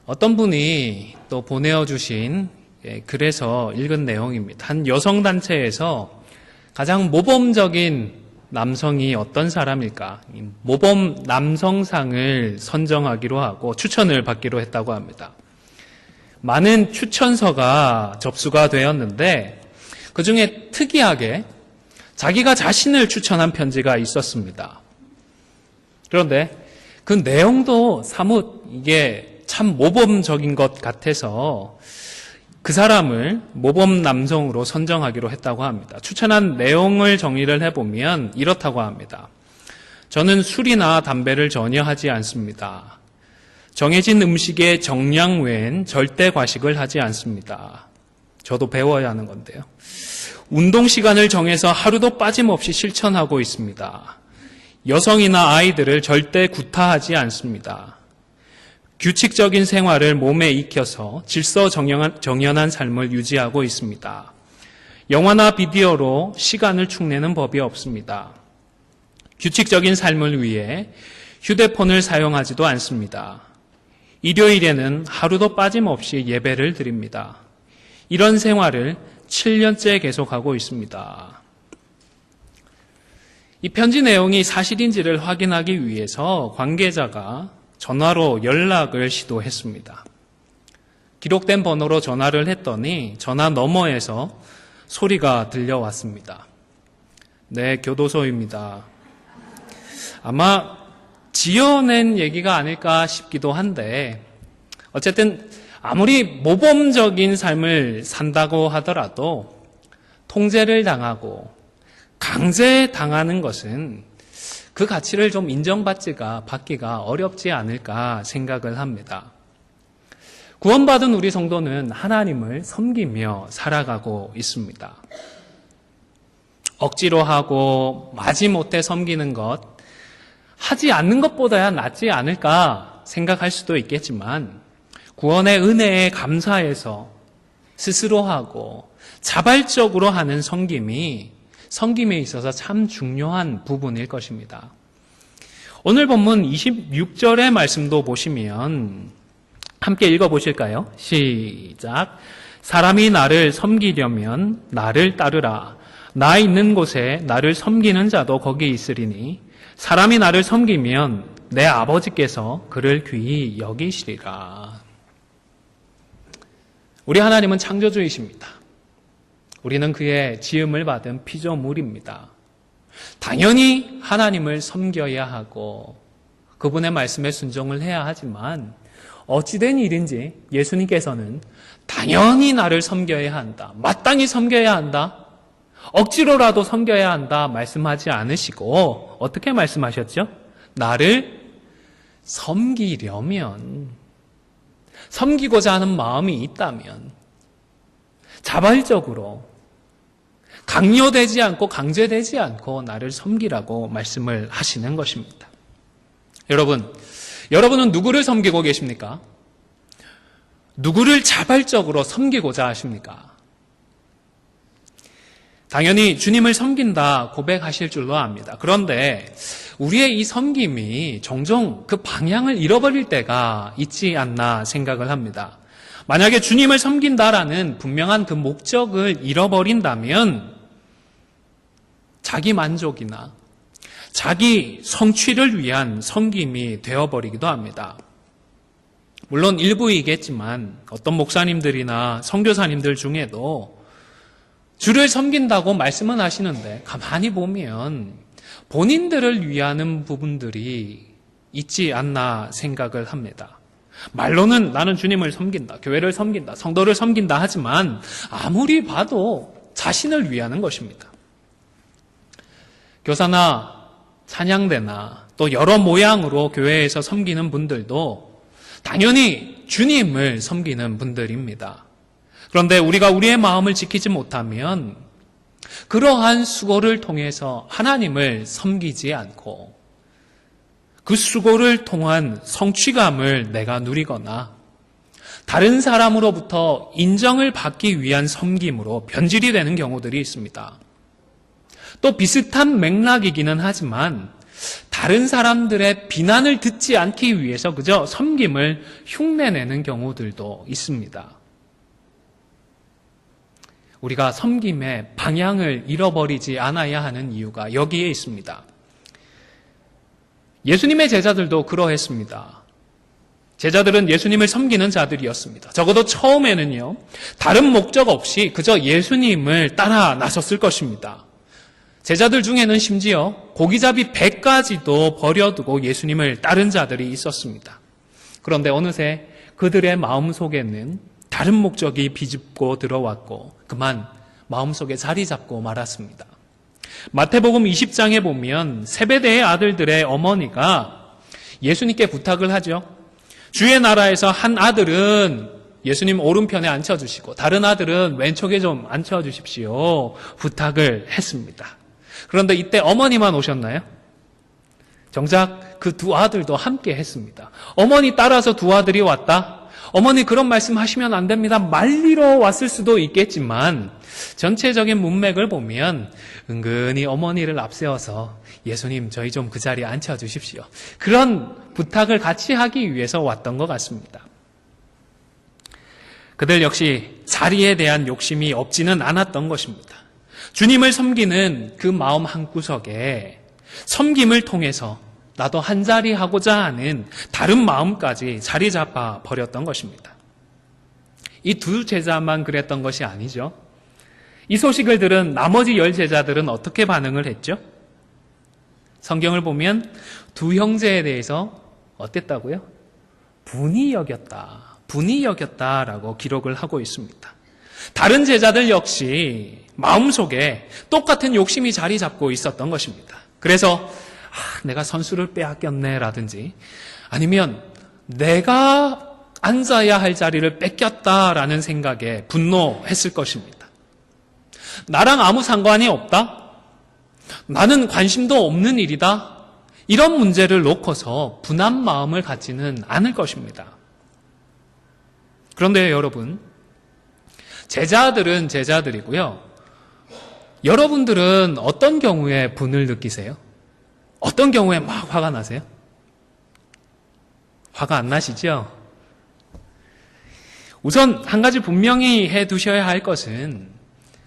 어떤 분이 또 보내주신 글에서 읽은 내용입니다. 한 여성단체에서 가장 모범적인 남성이 어떤 사람일까? 모범 남성상을 선정하기로 하고 추천을 받기로 했다고 합니다. 많은 추천서가 접수가 되었는데 그중에 특이하게 자기가 자신을 추천한 편지가 있었습니다. 그런데 그 내용도 사뭇 이게 참 모범적인 것 같아서 그 사람을 모범 남성으로 선정하기로 했다고 합니다. 추천한 내용을 정리를 해보면 이렇다고 합니다. 저는 술이나 담배를 전혀 하지 않습니다. 정해진 음식의 정량 외엔 절대 과식을 하지 않습니다. 저도 배워야 하는 건데요. 운동 시간을 정해서 하루도 빠짐없이 실천하고 있습니다. 여성이나 아이들을 절대 구타하지 않습니다. 규칙적인 생활을 몸에 익혀서 질서정연한 삶을 유지하고 있습니다. 영화나 비디오로 시간을 축내는 법이 없습니다. 규칙적인 삶을 위해 휴대폰을 사용하지도 않습니다. 일요일에는 하루도 빠짐없이 예배를 드립니다. 이런 생활을 7년째 계속하고 있습니다. 이 편지 내용이 사실인지를 확인하기 위해서 관계자가 전화로 연락을 시도했습니다. 기록된 번호로 전화를 했더니 전화 너머에서 소리가 들려왔습니다. 네, 교도소입니다. 아마 지어낸 얘기가 아닐까 싶기도 한데 어쨌든 아무리 모범적인 삶을 산다고 하더라도 통제를 당하고 강제당하는 것은 그 가치를 좀 받기가 어렵지 않을까 생각을 합니다. 구원받은 우리 성도는 하나님을 섬기며 살아가고 있습니다. 억지로 하고 마지못해 섬기는 것, 하지 않는 것보다야 낫지 않을까 생각할 수도 있겠지만 구원의 은혜에 감사해서 스스로 하고 자발적으로 하는 섬김에 있어서 참 중요한 부분일 것입니다. 오늘 본문 26절의 말씀도 보시면 함께 읽어보실까요? 시작. 사람이 나를 섬기려면 나를 따르라. 나 있는 곳에 나를 섬기는 자도 거기 있으리니 사람이 나를 섬기면 내 아버지께서 그를 귀히 여기시리라. 우리 하나님은 창조주이십니다. 우리는 그의 지음을 받은 피조물입니다. 당연히 하나님을 섬겨야 하고 그분의 말씀에 순종을 해야 하지만 어찌된 일인지 예수님께서는 당연히 나를 섬겨야 한다. 마땅히 섬겨야 한다. 억지로라도 섬겨야 한다. 말씀하지 않으시고 어떻게 말씀하셨죠? 나를 섬기려면, 섬기고자 하는 마음이 있다면 자발적으로 강요되지 않고 강제되지 않고 나를 섬기라고 말씀을 하시는 것입니다. 여러분은 누구를 섬기고 계십니까? 누구를 자발적으로 섬기고자 하십니까? 당연히 주님을 섬긴다 고백하실 줄로 압니다. 그런데 우리의 이 섬김이 종종 그 방향을 잃어버릴 때가 있지 않나 생각을 합니다. 만약에 주님을 섬긴다라는 분명한 그 목적을 잃어버린다면 자기 만족이나 자기 성취를 위한 섬김이 되어버리기도 합니다. 물론 일부이겠지만 어떤 목사님들이나 선교사님들 중에도 주를 섬긴다고 말씀은 하시는데 가만히 보면 본인들을 위하는 부분들이 있지 않나 생각을 합니다. 말로는 나는 주님을 섬긴다, 교회를 섬긴다, 성도를 섬긴다 하지만 아무리 봐도 자신을 위하는 것입니다. 교사나 찬양대나 또 여러 모양으로 교회에서 섬기는 분들도 당연히 주님을 섬기는 분들입니다. 그런데 우리가 우리의 마음을 지키지 못하면 그러한 수고를 통해서 하나님을 섬기지 않고 그 수고를 통한 성취감을 내가 누리거나 다른 사람으로부터 인정을 받기 위한 섬김으로 변질이 되는 경우들이 있습니다. 또 비슷한 맥락이기는 하지만 다른 사람들의 비난을 듣지 않기 위해서 그저 섬김을 흉내내는 경우들도 있습니다. 우리가 섬김의 방향을 잃어버리지 않아야 하는 이유가 여기에 있습니다. 예수님의 제자들도 그러했습니다. 제자들은 예수님을 섬기는 자들이었습니다. 적어도 처음에는요, 다른 목적 없이 그저 예수님을 따라 나섰을 것입니다. 제자들 중에는 심지어 고기잡이 100까지도 버려두고 예수님을 따른 자들이 있었습니다. 그런데 어느새 그들의 마음속에는 다른 목적이 비집고 들어왔고 그만 마음속에 자리 잡고 말았습니다. 마태복음 20장에 보면 세베대의 아들들의 어머니가 예수님께 부탁을 하죠. 주의 나라에서 한 아들은 예수님 오른편에 앉혀주시고 다른 아들은 왼쪽에 좀 앉혀주십시오. 부탁을 했습니다. 그런데 이때 어머니만 오셨나요? 정작 그 두 아들도 함께 했습니다. 어머니 따라서 두 아들이 왔다? 어머니 그런 말씀 하시면 안 됩니다. 말리러 왔을 수도 있겠지만 전체적인 문맥을 보면 은근히 어머니를 앞세워서 예수님 저희 좀 그 자리에 앉혀주십시오. 그런 부탁을 같이 하기 위해서 왔던 것 같습니다. 그들 역시 자리에 대한 욕심이 없지는 않았던 것입니다. 주님을 섬기는 그 마음 한구석에 섬김을 통해서 나도 한자리 하고자 하는 다른 마음까지 자리 잡아 버렸던 것입니다. 이 두 제자만 그랬던 것이 아니죠. 이 소식을 들은 나머지 10제자들은 어떻게 반응을 했죠? 성경을 보면 두 형제에 대해서 어땠다고요? 분이 여겼다라고 기록을 하고 있습니다. 다른 제자들 역시 마음속에 똑같은 욕심이 자리 잡고 있었던 것입니다. 그래서 내가 선수를 빼앗겼네라든지 아니면 내가 앉아야 할 자리를 뺏겼다라는 생각에 분노했을 것입니다. 나랑 아무 상관이 없다? 나는 관심도 없는 일이다? 이런 문제를 놓고서 분한 마음을 갖지는 않을 것입니다. 그런데 여러분, 제자들은 제자들이고요. 여러분들은 어떤 경우에 분을 느끼세요? 어떤 경우에 막 화가 나세요? 화가 안 나시죠? 우선 한 가지 분명히 해두셔야 할 것은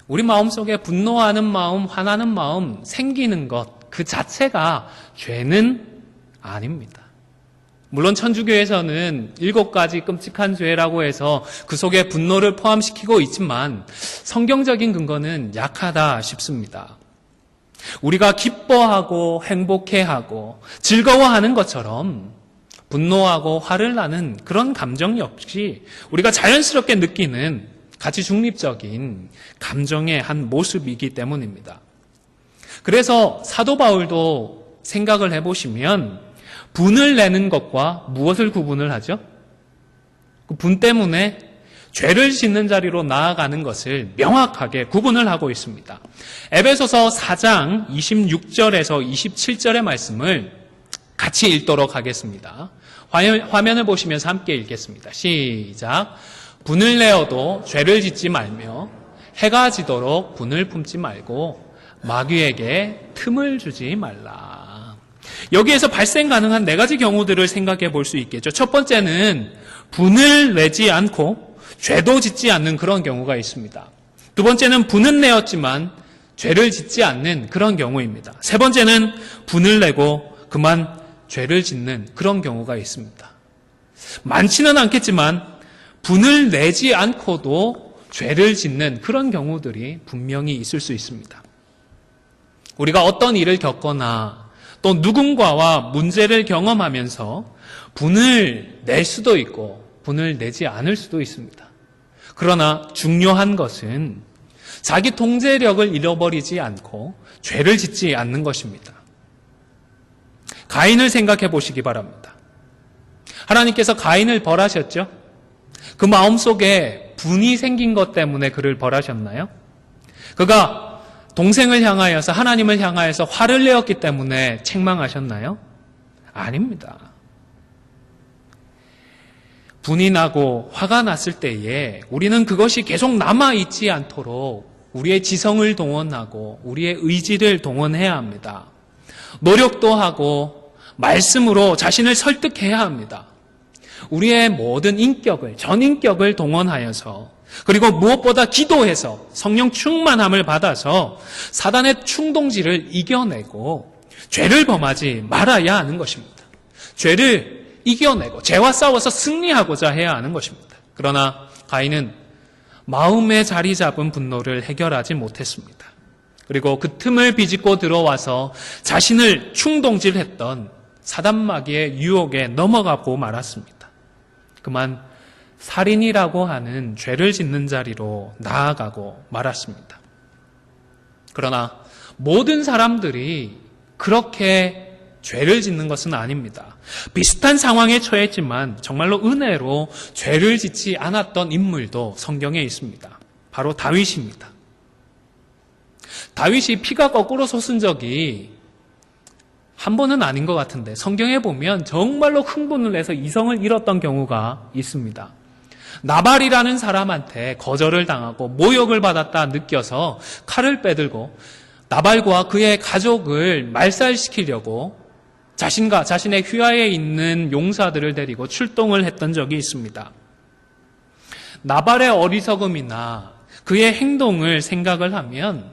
우리 마음속에 분노하는 마음, 화나는 마음 생기는 것 그 자체가 죄는 아닙니다. 물론 천주교에서는 7가지 끔찍한 죄라고 해서 그 속에 분노를 포함시키고 있지만 성경적인 근거는 약하다 싶습니다. 우리가 기뻐하고 행복해하고 즐거워하는 것처럼 분노하고 화를 나는 그런 감정 역시 우리가 자연스럽게 느끼는 가치 중립적인 감정의 한 모습이기 때문입니다. 그래서 사도 바울도 생각을 해보시면 분을 내는 것과 무엇을 구분을 하죠? 그 분 때문에 죄를 짓는 자리로 나아가는 것을 명확하게 구분을 하고 있습니다. 에베소서 4장 26절에서 27절의 말씀을 같이 읽도록 하겠습니다. 화면을 보시면서 함께 읽겠습니다. 시작. 분을 내어도 죄를 짓지 말며 해가 지도록 분을 품지 말고 마귀에게 틈을 주지 말라. 여기에서 발생 가능한 4가지 경우들을 생각해 볼 수 있겠죠. 첫 번째는 분을 내지 않고 죄도 짓지 않는 그런 경우가 있습니다. 두 번째는 분은 내었지만 죄를 짓지 않는 그런 경우입니다. 세 번째는 분을 내고 그만 죄를 짓는 그런 경우가 있습니다. 많지는 않겠지만 분을 내지 않고도 죄를 짓는 그런 경우들이 분명히 있을 수 있습니다. 우리가 어떤 일을 겪거나 또 누군가와 문제를 경험하면서 분을 낼 수도 있고 분을 내지 않을 수도 있습니다. 그러나 중요한 것은 자기 통제력을 잃어버리지 않고 죄를 짓지 않는 것입니다. 가인을 생각해 보시기 바랍니다. 하나님께서 가인을 벌하셨죠? 그 마음속에 분이 생긴 것 때문에 그를 벌하셨나요? 그가 동생을 향하여서 하나님을 향하여서 화를 내었기 때문에 책망하셨나요? 아닙니다. 분이 나고 화가 났을 때에 우리는 그것이 계속 남아있지 않도록 우리의 지성을 동원하고 우리의 의지를 동원해야 합니다. 노력도 하고 말씀으로 자신을 설득해야 합니다. 우리의 모든 인격을, 전인격을 동원하여서 그리고 무엇보다 기도해서 성령 충만함을 받아서 사단의 충동질을 이겨내고 죄를 범하지 말아야 하는 것입니다. 죄를 이겨내고 죄와 싸워서 승리하고자 해야 하는 것입니다. 그러나 가인은 마음에 자리 잡은 분노를 해결하지 못했습니다. 그리고 그 틈을 비집고 들어와서 자신을 충동질했던 사단마귀의 유혹에 넘어가고 말았습니다. 그만 살인이라고 하는 죄를 짓는 자리로 나아가고 말았습니다. 그러나 모든 사람들이 그렇게 죄를 짓는 것은 아닙니다. 비슷한 상황에 처했지만 정말로 은혜로 죄를 짓지 않았던 인물도 성경에 있습니다. 바로 다윗입니다. 다윗이 피가 거꾸로 솟은 적이 한 번은 아닌 것 같은데 성경에 보면 정말로 흥분을 해서 이성을 잃었던 경우가 있습니다. 나발이라는 사람한테 거절을 당하고 모욕을 받았다 느껴서 칼을 빼들고 나발과 그의 가족을 말살시키려고 자신과 자신의 휘하에 있는 용사들을 데리고 출동을 했던 적이 있습니다. 나발의 어리석음이나 그의 행동을 생각을 하면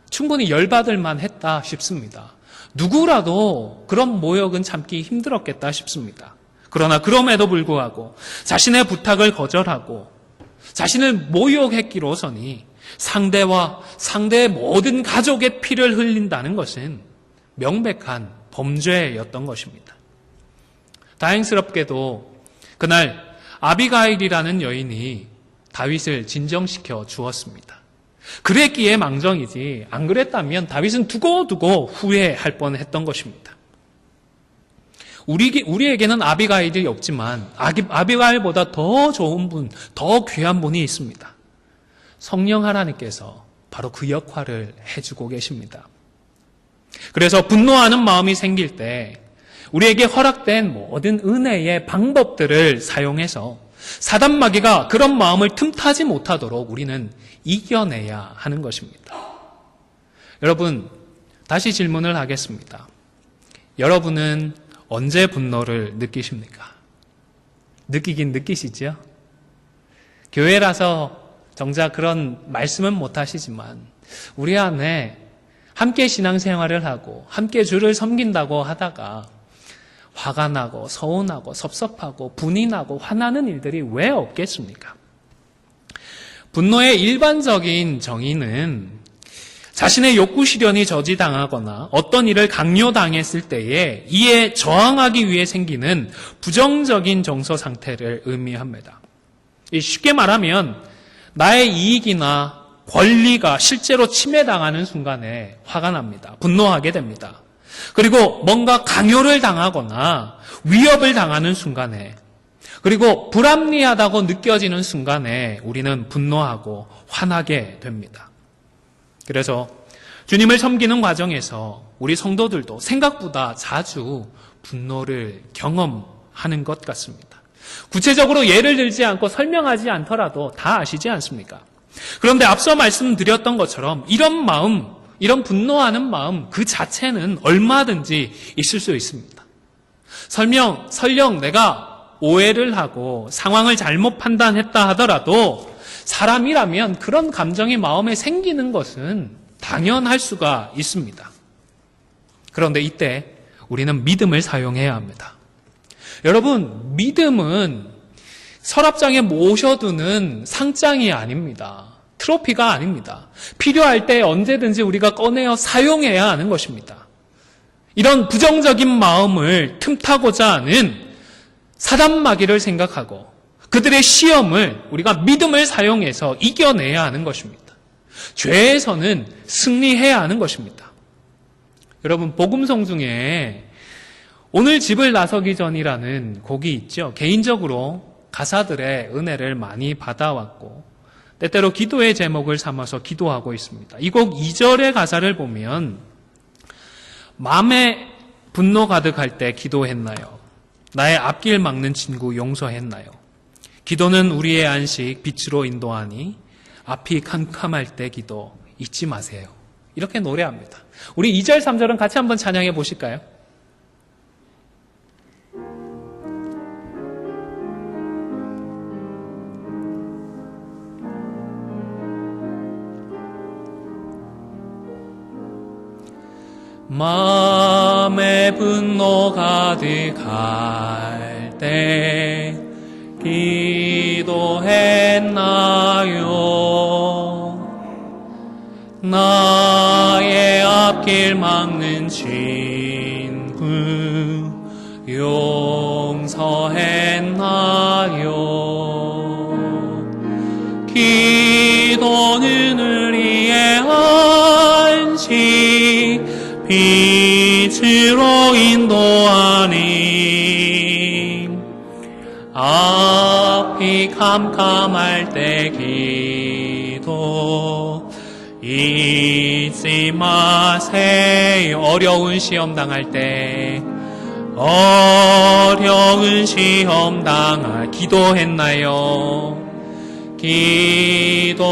충분히 열받을 만했다 싶습니다. 누구라도 그런 모욕은 참기 힘들었겠다 싶습니다. 그러나 그럼에도 불구하고 자신의 부탁을 거절하고 자신을 모욕했기로서니 상대와 상대의 모든 가족의 피를 흘린다는 것은 명백한 범죄였던 것입니다. 다행스럽게도 그날 아비가일이라는 여인이 다윗을 진정시켜 주었습니다. 그랬기에 망정이지 안 그랬다면 다윗은 두고두고 후회할 뻔했던 것입니다. 우리에게는 아비가일이 없지만 아비가일보다 더 좋은 분, 더 귀한 분이 있습니다. 성령 하나님께서 바로 그 역할을 해주고 계십니다. 그래서 분노하는 마음이 생길 때 우리에게 허락된 모든 은혜의 방법들을 사용해서 사단마귀가 그런 마음을 틈타지 못하도록 우리는 이겨내야 하는 것입니다. 여러분, 다시 질문을 하겠습니다. 여러분은 언제 분노를 느끼십니까? 느끼긴 느끼시죠? 교회라서 정작 그런 말씀은 못하시지만 우리 안에 함께 신앙생활을 하고 함께 주를 섬긴다고 하다가 화가 나고 서운하고 섭섭하고 분이 나고 화나는 일들이 왜 없겠습니까? 분노의 일반적인 정의는 자신의 욕구 실현이 저지당하거나 어떤 일을 강요당했을 때에 이에 저항하기 위해 생기는 부정적인 정서 상태를 의미합니다. 쉽게 말하면 나의 이익이나 권리가 실제로 침해당하는 순간에 화가 납니다. 분노하게 됩니다. 그리고 뭔가 강요를 당하거나 위협을 당하는 순간에 그리고 불합리하다고 느껴지는 순간에 우리는 분노하고 화나게 됩니다. 그래서 주님을 섬기는 과정에서 우리 성도들도 생각보다 자주 분노를 경험하는 것 같습니다. 구체적으로 예를 들지 않고 설명하지 않더라도 다 아시지 않습니까? 그런데 앞서 말씀드렸던 것처럼 이런 마음, 이런 분노하는 마음 그 자체는 얼마든지 있을 수 있습니다. 설령 내가 오해를 하고 상황을 잘못 판단했다 하더라도 사람이라면 그런 감정이 마음에 생기는 것은 당연할 수가 있습니다. 그런데 이때 우리는 믿음을 사용해야 합니다. 여러분, 믿음은 서랍장에 모셔두는 상장이 아닙니다. 트로피가 아닙니다. 필요할 때 언제든지 우리가 꺼내어 사용해야 하는 것입니다. 이런 부정적인 마음을 틈타고자 하는 사단마귀를 생각하고 그들의 시험을 우리가 믿음을 사용해서 이겨내야 하는 것입니다. 죄에서는 승리해야 하는 것입니다. 여러분, 복음성 중에 오늘 집을 나서기 전이라는 곡이 있죠. 개인적으로 가사들의 은혜를 많이 받아왔고 때때로 기도의 제목을 삼아서 기도하고 있습니다. 이 곡 2절의 가사를 보면 마음에 분노 가득할 때 기도했나요? 나의 앞길 막는 친구 용서했나요? 기도는 우리의 안식 빛으로 인도하니 앞이 캄캄할 때 기도 잊지 마세요. 이렇게 노래합니다. 우리 2절, 3절은 같이 한번 찬양해 보실까요? 마음에 분노 가득할 때 기도했나요? 나의 앞길 막는 친구 용서했나요? 기도는 우리의 안식 빛으로 인도하니 앞이 캄캄할 때 기도 잊지 마세요. 어려운 시험 당할 때 어려운 시험 당할 기도했나요? 기도했나요?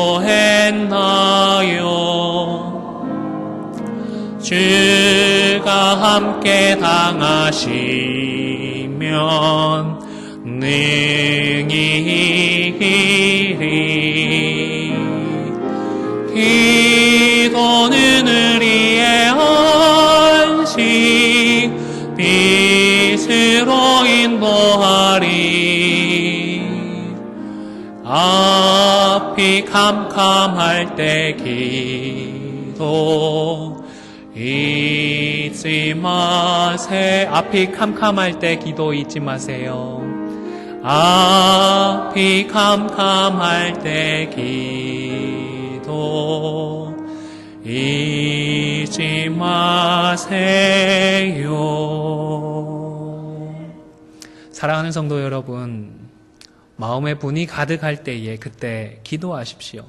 주가 함께 당하시면 능히 이기리. 기도는 우리의 안식 빛으로 인도하리. 앞이 캄캄할 때 기도 잊지 마세요. 앞이 캄캄할 때 기도 잊지 마세요. 앞이 캄캄할 때 기도 잊지 마세요. 사랑하는 성도 여러분, 마음에 분이 가득할 때에 그때 기도하십시오.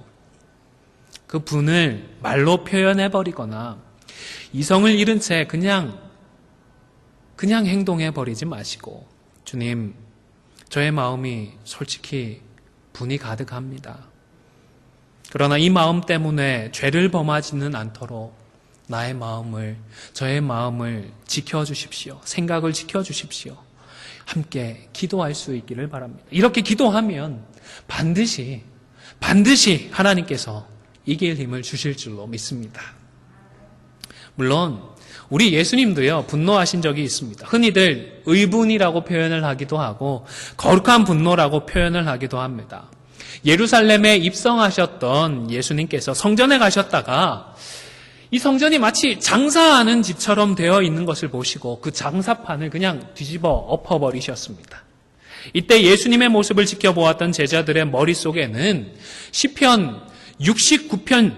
그 분을 말로 표현해버리거나 이성을 잃은 채 그냥 행동해버리지 마시고, 주님, 저의 마음이 솔직히 분이 가득합니다. 그러나 이 마음 때문에 죄를 범하지는 않도록 저의 마음을 지켜주십시오. 생각을 지켜주십시오. 함께 기도할 수 있기를 바랍니다. 이렇게 기도하면 반드시 하나님께서 이길 힘을 주실 줄로 믿습니다. 물론 우리 예수님도요, 분노하신 적이 있습니다. 흔히들 의분이라고 표현을 하기도 하고 거룩한 분노라고 표현을 하기도 합니다. 예루살렘에 입성하셨던 예수님께서 성전에 가셨다가 이 성전이 마치 장사하는 집처럼 되어 있는 것을 보시고 그 장사판을 그냥 뒤집어 엎어버리셨습니다. 이때 예수님의 모습을 지켜보았던 제자들의 머릿속에는 시편 69편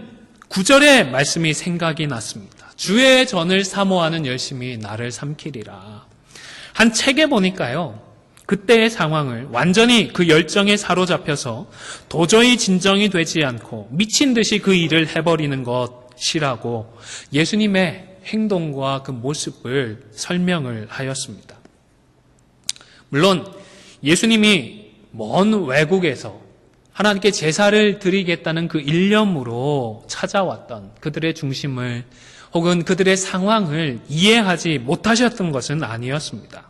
9절의 말씀이 생각이 났습니다. 주의 전을 사모하는 열심이 나를 삼키리라. 한 책에 보니까요, 그때의 상황을 완전히 그 열정에 사로잡혀서 도저히 진정이 되지 않고 미친 듯이 그 일을 해버리는 것이라고 예수님의 행동과 그 모습을 설명을 하였습니다. 물론 예수님이 먼 외국에서 하나님께 제사를 드리겠다는 그 일념으로 찾아왔던 그들의 중심을 혹은 그들의 상황을 이해하지 못하셨던 것은 아니었습니다.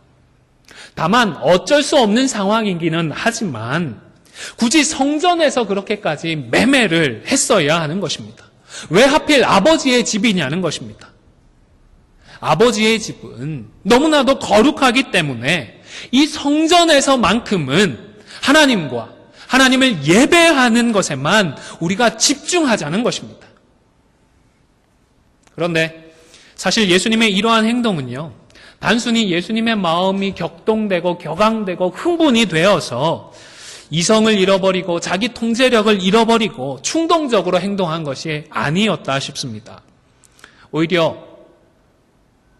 다만 어쩔 수 없는 상황이기는 하지만 굳이 성전에서 그렇게까지 매매를 했어야 하는 것입니다. 왜 하필 아버지의 집이냐는 것입니다. 아버지의 집은 너무나도 거룩하기 때문에 이 성전에서만큼은 하나님을 예배하는 것에만 우리가 집중하자는 것입니다. 그런데 사실 예수님의 이러한 행동은요, 단순히 예수님의 마음이 격동되고 격앙되고 흥분이 되어서 이성을 잃어버리고 자기 통제력을 잃어버리고 충동적으로 행동한 것이 아니었다 싶습니다. 오히려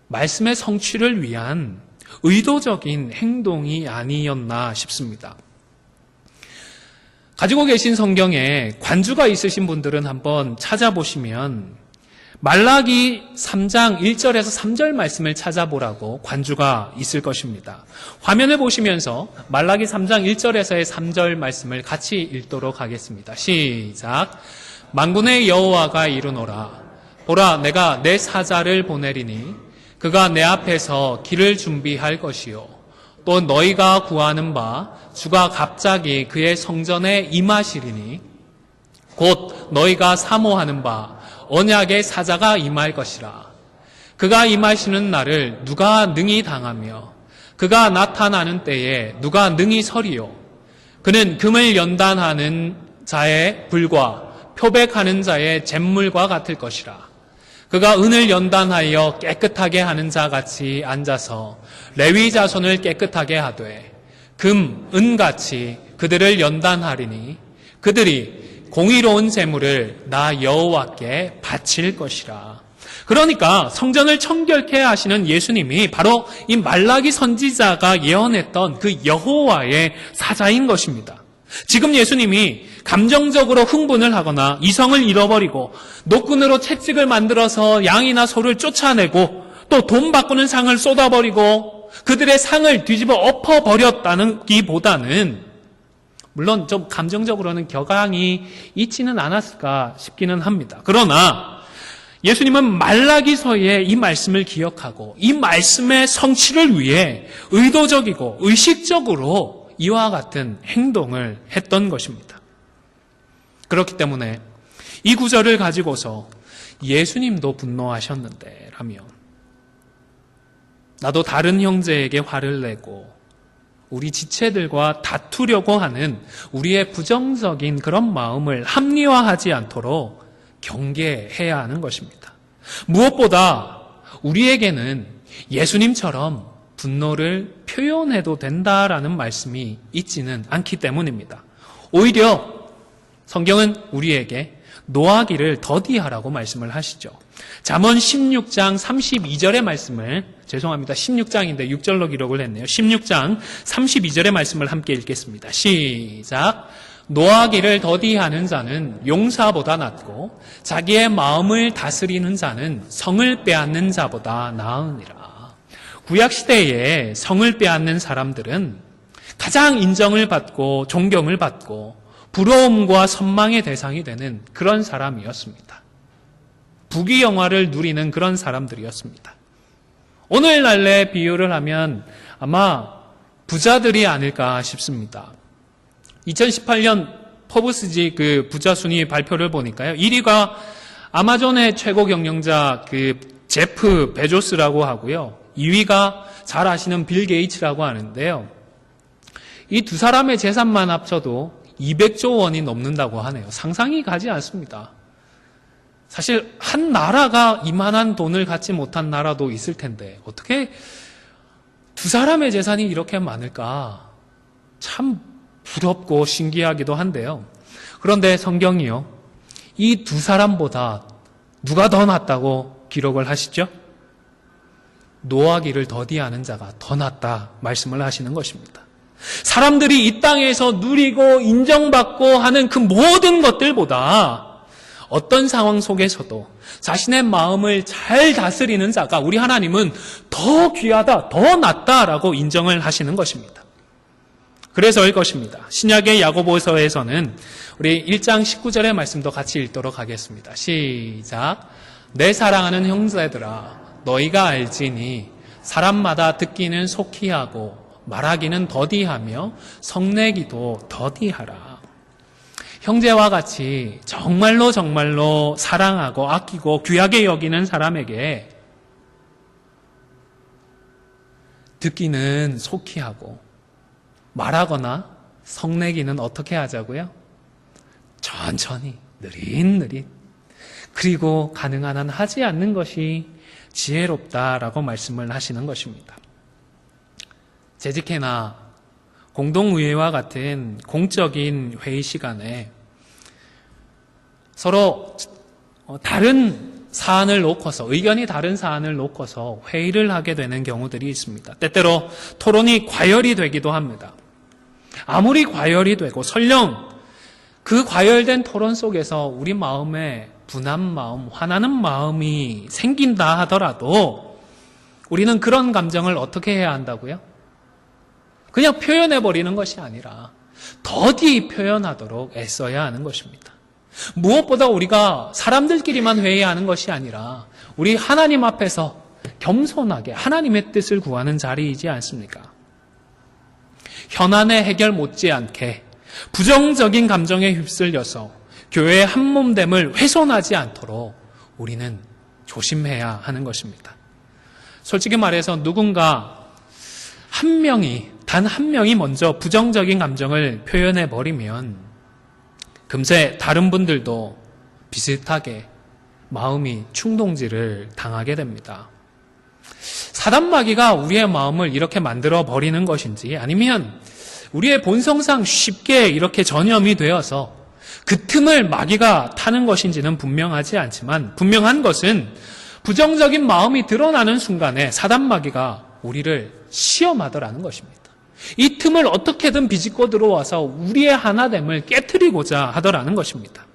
말씀의 성취를 위한 의도적인 행동이 아니었나 싶습니다. 가지고 계신 성경에 관주가 있으신 분들은 한번 찾아보시면 말라기 3장 1절에서 3절 말씀을 찾아보라고 관주가 있을 것입니다. 화면을 보시면서 말라기 3장 1절에서의 3절 말씀을 같이 읽도록 하겠습니다. 시작. 만군의 여호와가 이르노라. 보라, 내가 내 사자를 보내리니 그가 내 앞에서 길을 준비할 것이요. 또 너희가 구하는 바 주가 갑자기 그의 성전에 임하시리니 곧 너희가 사모하는 바 언약의 사자가 임할 것이라. 그가 임하시는 날을 누가 능히 당하며 그가 나타나는 때에 누가 능히 서리요. 그는 금을 연단하는 자의 불과 표백하는 자의 잿물과 같을 것이라. 그가 은을 연단하여 깨끗하게 하는 자 같이 앉아서 레위 자손을 깨끗하게 하되 금, 은같이 그들을 연단하리니 그들이 공의로운 제물을 나 여호와께 바칠 것이라. 그러니까 성전을 청결케 하시는 예수님이 바로 이 말라기 선지자가 예언했던 그 여호와의 사자인 것입니다. 지금 예수님이 감정적으로 흥분을 하거나 이성을 잃어버리고 노끈으로 채찍을 만들어서 양이나 소를 쫓아내고 또 돈 바꾸는 상을 쏟아버리고 그들의 상을 뒤집어 엎어버렸다는 기보다는 물론 좀 감정적으로는 격앙이 있지는 않았을까 싶기는 합니다. 그러나 예수님은 말라기서의 이 말씀을 기억하고 이 말씀의 성취를 위해 의도적이고 의식적으로 이와 같은 행동을 했던 것입니다. 그렇기 때문에 이 구절을 가지고서 예수님도 분노하셨는데 라며 나도 다른 형제에게 화를 내고 우리 지체들과 다투려고 하는 우리의 부정적인 그런 마음을 합리화하지 않도록 경계해야 하는 것입니다. 무엇보다 우리에게는 예수님처럼 분노를 표현해도 된다라는 말씀이 있지는 않기 때문입니다. 오히려 성경은 우리에게 노하기를 더디하라고 말씀을 하시죠. 잠언 16장 32절의 말씀을 16장인데 6절로 기록을 했네요. 16장 32절의 말씀을 함께 읽겠습니다. 시작. 노하기를 더디하는 자는 용사보다 낫고 자기의 마음을 다스리는 자는 성을 빼앗는 자보다 나으니라. 구약시대에 성을 빼앗는 사람들은 가장 인정을 받고 존경을 받고 부러움과 선망의 대상이 되는 그런 사람이었습니다. 부귀영화를 누리는 그런 사람들이었습니다. 오늘날의 비유를 하면 아마 부자들이 아닐까 싶습니다. 2018년 포브스지 그 부자 순위 발표를 보니까요. 1위가 아마존의 최고 경영자 그 제프 베조스라고 하고요. 2위가 잘 아시는 빌 게이츠라고 하는데요. 이 두 사람의 재산만 합쳐도 200조 원이 넘는다고 하네요. 상상이 가지 않습니다. 사실 한 나라가 이만한 돈을 갖지 못한 나라도 있을 텐데 어떻게 두 사람의 재산이 이렇게 많을까? 참 부럽고 신기하기도 한데요. 그런데 성경이요. 이 두 사람보다 누가 더 낫다고 기록을 하시죠? 노하기를 더디하는 자가 더 낫다 말씀을 하시는 것입니다. 사람들이 이 땅에서 누리고 인정받고 하는 그 모든 것들보다 어떤 상황 속에서도 자신의 마음을 잘 다스리는 자가 우리 하나님은 더 귀하다, 더 낫다라고 인정을 하시는 것입니다. 그래서일 것입니다. 신약의 야고보서에서는 우리 1장 19절의 말씀도 같이 읽도록 하겠습니다. 시작. 내 사랑하는 형제들아 너희가 알지니 사람마다 듣기는 속히 하고 말하기는 더디하며 성내기도 더디하라. 형제와 같이 정말로 사랑하고 아끼고 귀하게 여기는 사람에게 듣기는 속히 하고 말하거나 성내기는 어떻게 하자고요? 천천히 느릿느릿 그리고 가능한 한 하지 않는 것이 지혜롭다라고 말씀을 하시는 것입니다. 재직회나 공동의회와 같은 공적인 회의 시간에 서로 다른 사안을 놓고서 의견이 다른 사안을 놓고서 회의를 하게 되는 경우들이 있습니다. 때때로 토론이 과열이 되기도 합니다. 아무리 과열이 되고 설령 그 과열된 토론 속에서 우리 마음에 분한 마음, 화나는 마음이 생긴다 하더라도 우리는 그런 감정을 어떻게 해야 한다고요? 그냥 표현해버리는 것이 아니라 더디 표현하도록 애써야 하는 것입니다. 무엇보다 우리가 사람들끼리만 회의하는 것이 아니라 우리 하나님 앞에서 겸손하게 하나님의 뜻을 구하는 자리이지 않습니까? 현안의 해결 못지않게 부정적인 감정에 휩쓸려서 교회의 한몸됨을 훼손하지 않도록 우리는 조심해야 하는 것입니다. 솔직히 말해서 누군가 단 한 명이 먼저 부정적인 감정을 표현해 버리면 금세 다른 분들도 비슷하게 마음이 충동질을 당하게 됩니다. 사단마귀가 우리의 마음을 이렇게 만들어 버리는 것인지 아니면 우리의 본성상 쉽게 이렇게 전염이 되어서 그 틈을 마귀가 타는 것인지는 분명하지 않지만 분명한 것은 부정적인 마음이 드러나는 순간에 사단마귀가 우리를 시험하더라는 것입니다. 이 틈을 어떻게든 비집고 들어와서 우리의 하나됨을 깨트리고자 하더라는 것입니다.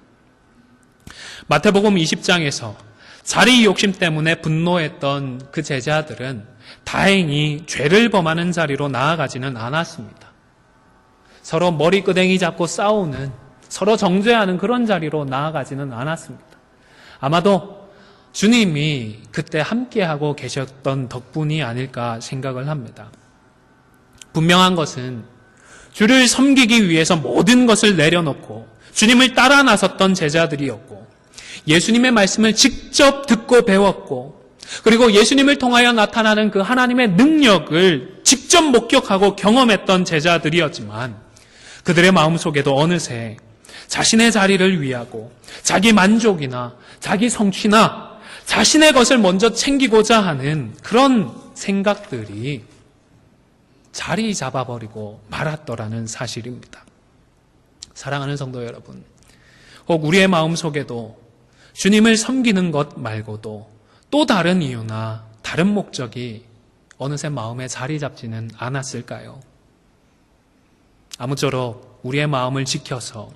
마태복음 20장에서 자리 욕심 때문에 분노했던 그 제자들은 다행히 죄를 범하는 자리로 나아가지는 않았습니다. 서로 머리끄댕이 잡고 싸우는, 서로 정죄하는 그런 자리로 나아가지는 않았습니다. 아마도 주님이 그때 함께하고 계셨던 덕분이 아닐까 생각을 합니다. 분명한 것은 주를 섬기기 위해서 모든 것을 내려놓고 주님을 따라 나섰던 제자들이었고 예수님의 말씀을 직접 듣고 배웠고 그리고 예수님을 통하여 나타나는 그 하나님의 능력을 직접 목격하고 경험했던 제자들이었지만 그들의 마음속에도 어느새 자신의 자리를 위하고 자기 만족이나 자기 성취나 자신의 것을 먼저 챙기고자 하는 그런 생각들이 자리 잡아버리고 말았더라는 사실입니다. 사랑하는 성도 여러분, 혹 우리의 마음속에도 주님을 섬기는 것 말고도 또 다른 이유나 다른 목적이 어느새 마음에 자리 잡지는 않았을까요? 아무쪼록 우리의 마음을 지켜서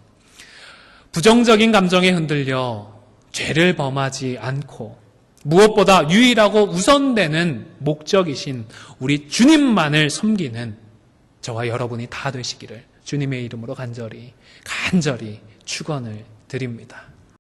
부정적인 감정에 흔들려 죄를 범하지 않고 무엇보다 유일하고 우선되는 목적이신 우리 주님만을 섬기는 저와 여러분이 다 되시기를 주님의 이름으로 간절히 축원을 드립니다.